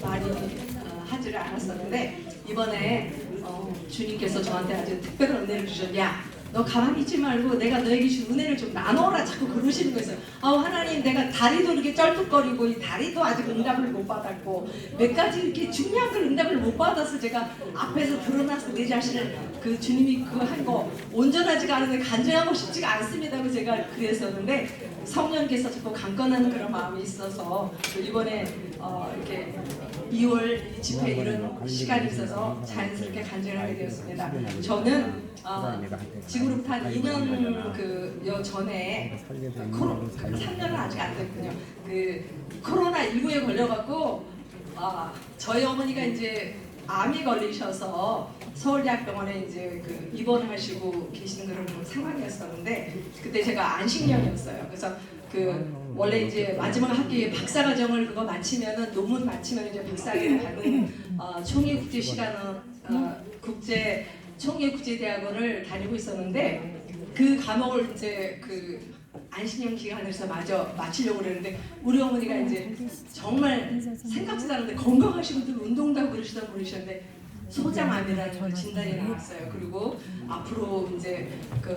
많이 하지를 않았었는데 이번에 주님께서 저한테 아주 특별한 은혜를 주셨냐. 너 가만히 있지 말고 내가 너에게 준 은혜를 좀 나눠라 자꾸 그러시는 거예요. 하나님 내가 다리도 이렇게 쩔뚝거리고 이 다리도 아직 응답을 못 받았고 몇 가지 이렇게 중요한 걸 응답을 못 받아서 제가 앞에서 드러나서 내 자신을 그 주님이 그 한 거 온전하지가 않은데 간증하고 싶지가 않습니다고 제가 그랬었는데 성령께서 자꾸 강권하는 그런 마음이 있어서 이번에 이렇게 2월 집회 이런 시간이 있어서 자연스럽게 간증을 하게 되었습니다. 저는 지금으로부터 한 2년 그 전에 3년은 아직 안 됐군요. 그 코로나19에 걸려갖고 저희 어머니가 이제 암이 걸리셔서 서울대학병원에 이제 그 입원하시고 계시는 그런 상황이었었는데 그때 제가 안식년이었어요. 그래서 그 원래 이제 마지막 학기에 박사과정을 그거 마치면은 논문 마치면 이제 박사학위를 받는 총회국제시라는 국제 총회국제대학원을 다니고 있었는데 그 과목을 이제 그 안식년 기간에서 마저 마치려고 그랬는데 우리 어머니가 이제 정말 생각지도 않은데 건강하시고 늘 운동도 하고 그러시던 분이셨는데 소장암이라는 진단이 나왔어요. 그리고 앞으로 이제 그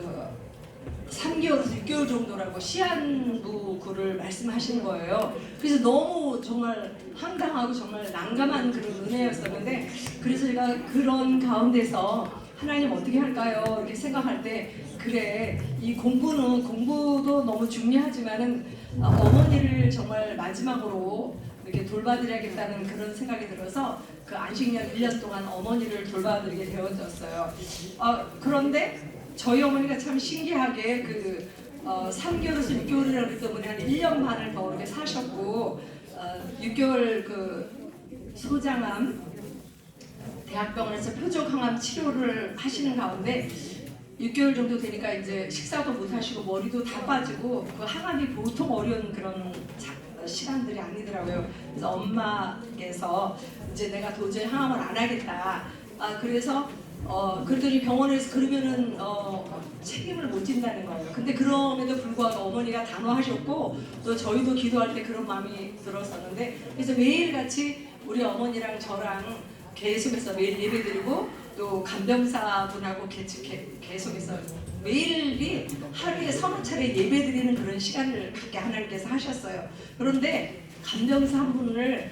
3개월에서 6개월 정도라고 시한부 그를 말씀하시는 거예요. 그래서 너무 정말 황당하고 정말 난감한 그런 은혜였었는데 그래서 제가 그런 가운데서 하나님 어떻게 할까요? 이렇게 생각할 때 그래 이 공부도 너무 중요하지만은 어머니를 정말 마지막으로 이렇게 돌봐드려야겠다는 그런 생각이 들어서 그 안식년 1년 동안 어머니를 돌봐드리게 되어졌어요. 그런데 저희 어머니가 참 신기하게 그 3개월에서 6개월이라고 했던 분이 한 1년 반을 더 이렇게 사셨고 6개월 그 소장암 대학병원에서 표적항암 치료를 하시는 가운데 6개월 정도 되니까 이제 식사도 못 하시고 머리도 다 빠지고 그 항암이 보통 어려운 그런 시간들이 아니더라고요. 그래서 엄마께서 이제 내가 도저히 항암을 안 하겠다. 그래서 그랬더니 병원에서 그러면은 책임을 못 진다는 거예요. 근데 그럼에도 불구하고 어머니가 단호하셨고 또 저희도 기도할 때 그런 마음이 들었었는데 그래서 매일같이 우리 어머니랑 저랑 계속해서 매일 예배드리고 또 간병사분하고 계속해서 매일이 하루에 서너 차례 예배드리는 그런 시간을 갖게 하나님께서 하셨어요. 그런데 간병사 한 분을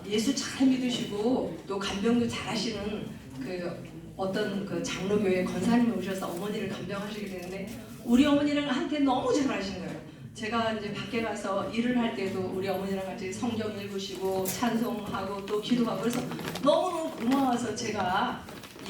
예수 잘 믿으시고 또 간병도 잘 하시는 그 어떤 그 장로교회 권사님이 오셔서 어머니를 간병하시게 되는데 우리 어머니랑 한테 너무 잘하신 거예요. 제가 이제 밖에 가서 일을 할 때도 우리 어머니랑 같이 성경 읽으시고 찬송하고 또 기도하고 그래서 너무너무 고마워서 제가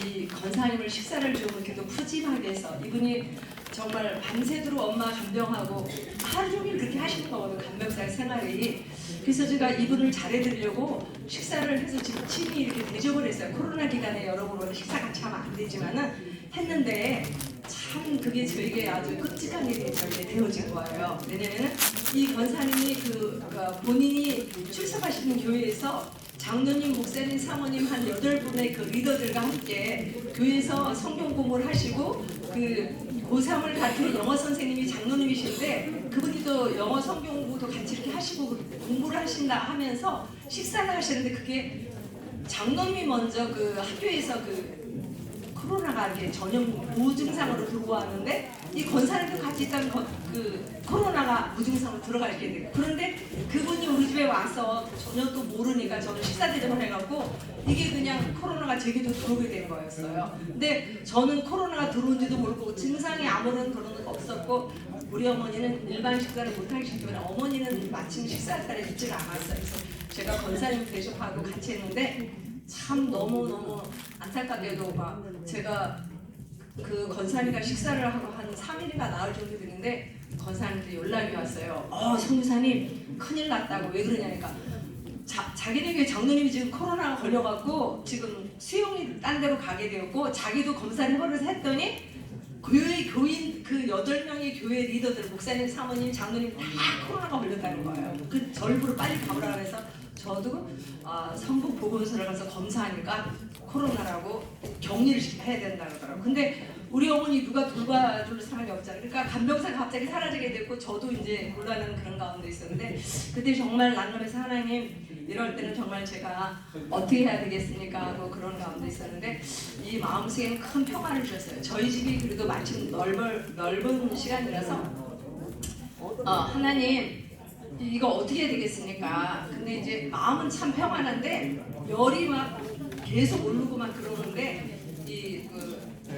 이 권사님을 식사를 좀 이렇게 또 푸짐하게 해서 이분이 정말 밤새도록 엄마 간병하고 하루 종일 그렇게 하시는 거거든요. 간병사의 생활이. 그래서 제가 이분을 잘해드리려고 식사를 해서 지금 친히 이렇게 대접을 했어요. 코로나 기간에 여러분과 식사 같이 하면 안 되지만은 했는데 참 그게 저에게 아주 끔찍한 일이 저에게 되어진 거예요. 왜냐면은 이 권사님이 본인이 출석하시는 교회에서 장로님, 목사님, 사모님 한 8분의 그 리더들과 함께 교회에서 성경 공부를 하시고 그 고3을 가르치는 영어 선생님이 장로님이신데 그분이 또 영어 성경 공부도 같이 이렇게 하시고 공부를 하신다 하면서 식사를 하시는데 그게 장로님이 먼저 그 학교에서 그 코로나가 이렇게 전염 무증상으로 들어왔는데 이 권사님도 같이 있던 그 코로나가 무증상으로 들어가게 되고 그런데 그분이 우리 집에 와서 전혀 또 모르니까 저는 식사 대접을 해갖고 이게 그냥 코로나가 제게도 들어오게 된 거였어요. 근데 저는 코로나가 들어온지도 모르고 증상이 아무런 그런 건 없었고 우리 어머니는 일반 식사를 못하기 때문에 어머니는 마침 식사 자리에 있지를 않았어요. 그래서 제가 권사님 대접하고 같이 했는데 참 너무너무 안타깝게도 막 제가 그 권사님과 식사를 하고 한 3일인가 나흘 정도 됐는데 권사님한테 연락이 왔어요. 성교사님 큰일 났다고. 왜 그러냐니까 자기네 교회 장로님이 지금 코로나가 걸려갖고 지금 수용이 딴 데로 가게 되었고 자기도 검사를 해보려서 했더니 교인 그 8명의 교회 리더들 목사님, 사모님, 장로님 다 코로나가 걸렸다는 거예요. 그 절부로 빨리 가보라 그래서 저도 성북 보건소를 가서 검사하니까 코로나라고 격리를 해야 된다고 그러더라고요. 근데 우리 어머니 누가 돌봐줄 사람이 없잖아요. 그러니까 간병사가 갑자기 사라지게 됐고 저도 이제 곤란한 그런 가운데 있었는데 그때 정말 난감해서 하나님 이럴 때는 정말 제가 어떻게 해야 되겠습니까 하고 그런 가운데 있었는데 이 마음속에는 큰 평화를 주셨어요. 저희 집이 그래도 마침 넓은 시간이라서 하나님 이거 어떻게 해야 되겠습니까? 근데 이제 마음은 참 평안한데 열이 막 계속 오르고 막 그러는데 그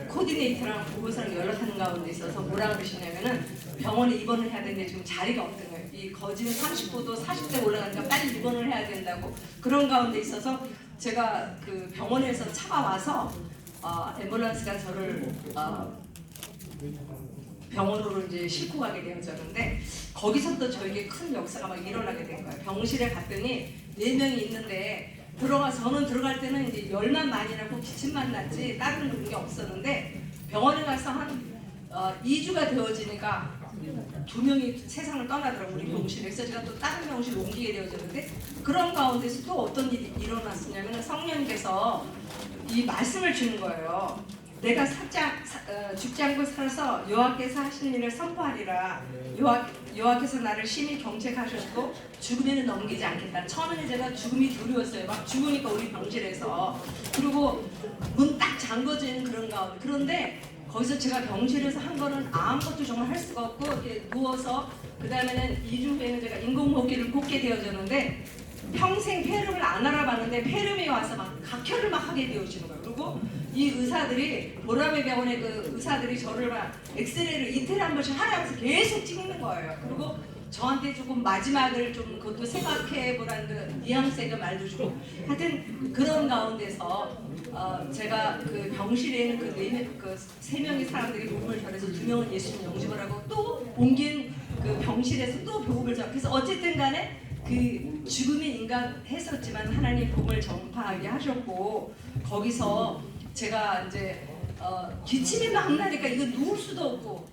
코디네이터랑 보호사랑 연락하는 가운데 있어서 뭐라 그러시냐면은 병원에 입원을 해야 되는데 지금 자리가 없던 거예요. 이 거지는 30도도 40대 올라가니까 빨리 입원을 해야 된다고 그런 가운데 있어서 제가 그 병원에서 차가 와서 앰뷸런스가 저를 병원으로 이제 싣고 가게 되어졌는데 거기서부터 저에게 큰 역사가 막 일어나게 된 거예요. 병실에 갔더니 4명이 있는데 저는 들어갈 때는 이제 열만 많이 나고 기침만 났지 다른 그런 게 없었는데 병원에 가서 한 2주가 되어지니까 2명이 세상을 떠나더라고요. 우리 병실에서 제가 또 다른 병실로 옮기게 되어졌는데 그런 가운데서 또 어떤 일이 일어났었냐면 성령께서 이 말씀을 주는 거예요. 내가 죽지 않고 살아서 여호와께서 하시는 일을 선포하리라. 여호와께서 나를 심히 경책하셨고 죽음에는 넘기지 않겠다. 처음에는 제가 죽음이 두려웠어요. 막 죽으니까 우리 병실에서. 그리고 문 딱 잠궈지는 그런 가운데. 그런데 거기서 제가 병실에서 한 거는 아무것도 정말 할 수가 없고 이렇게 누워서 그 다음에는 2주 후에는 제가 인공호흡기를 꽂게 되어졌는데 평생 폐렴을 안 알아봤는데 폐렴이 와서 막 각혈을 막 하게 되어지는 거예요. 그리고 이 의사들이 보라매 병원의 그 의사들이 저를 막 엑스레이를 이틀에 한 번씩 하라면서 계속 찍는 거예요. 그리고 저한테 조금 마지막을 좀 그것도 생각해보라는 그 뉘앙스 있는 말도 주고 하여튼 그런 가운데서 제가 그 병실에 있는 그 3명의 사람들이 복음을 전해서 2명은 예수님 영접을 하고 또 옮긴 그 병실에서 또 복음을 전하고 그래서 어쨌든 간에 그 죽음이 인간했었지만 하나님 복음을 전파하게 하셨고 거기서 제가 이제 기침이 막 나니까 이거 누울 수도 없고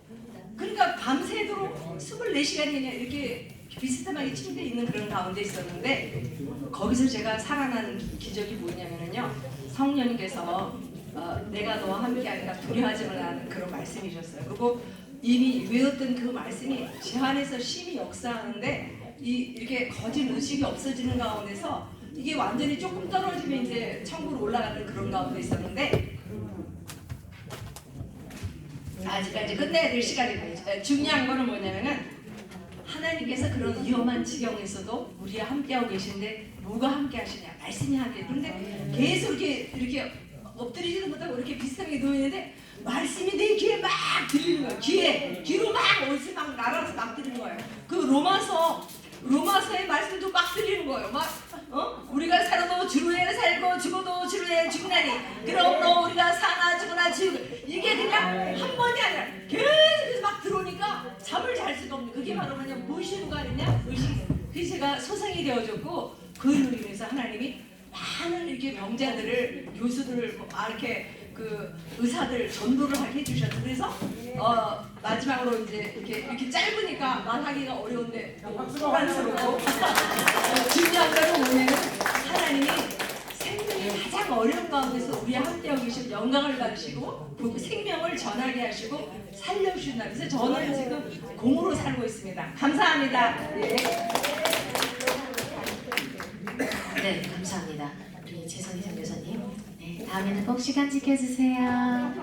그러니까 밤새도록 24시간이나 이렇게 비스듬하게 침대에 있는 그런 가운데 있었는데 거기서 제가 살아난 기적이 뭐냐면요 성령님께서 내가 너와 함께 하니까 두려워하지 말라는 그런 말씀이셨어요. 그리고 이미 외웠던 그 말씀이 제 안에서 심히 역사하는데 이렇게 거짓 의식이 없어지는 가운데서 이게 완전히 조금 떨어지면 이제 천국으로 올라가는 그런 가운데 있었는데 아직까지 끝내야 될 시간입니다. 중요한 거는 뭐냐면은 하나님께서 그런 위험한 지경에서도 우리와 함께하고 계신데 누가 함께 하시냐? 말씀이 함께. 그런데 계속 이렇게 엎드리지도 못하고 이렇게 비슷하게 누워있는데 말씀이 내 귀에 막 들리는 거예요. 귀로 막 어디서 막 날아서 막 들리는 거예요. 그 로마서의 말씀도 막 들리는 거예요. 우리가 살아도 주루에 살고 죽어도 주루에 죽나니 그러므로 우리가 사나 죽으나 이게 그냥 한 번이 아니라 계속 막 들어오니까 잠을 잘 수가 없는 그게 바로 뭐냐면 무의식가 아니냐? 의식. 그래서 제가 소생이 되어졌고 그 일로 인해서 하나님이 많은 이렇게 병자들을 교수들을 이렇게 그 의사들 전도를 하게 해주셨어요. 그래서 마지막으로 이제 이렇게 짧으니까 말하기가 어려운데 소란스럽고 중요한 건 뭐냐면 하나님이 생명이 가장 어려운 가운데서 우리와 함께하고 계신 영광을 받으시고 그 생명을 전하게 하시고 살려주신다. 그래서 저는 지금 공으로 살고 있습니다. 감사합니다. 네, 감사합니다. 우리 최선희 선교사님. 네, 다음에는 꼭 시간 지켜주세요.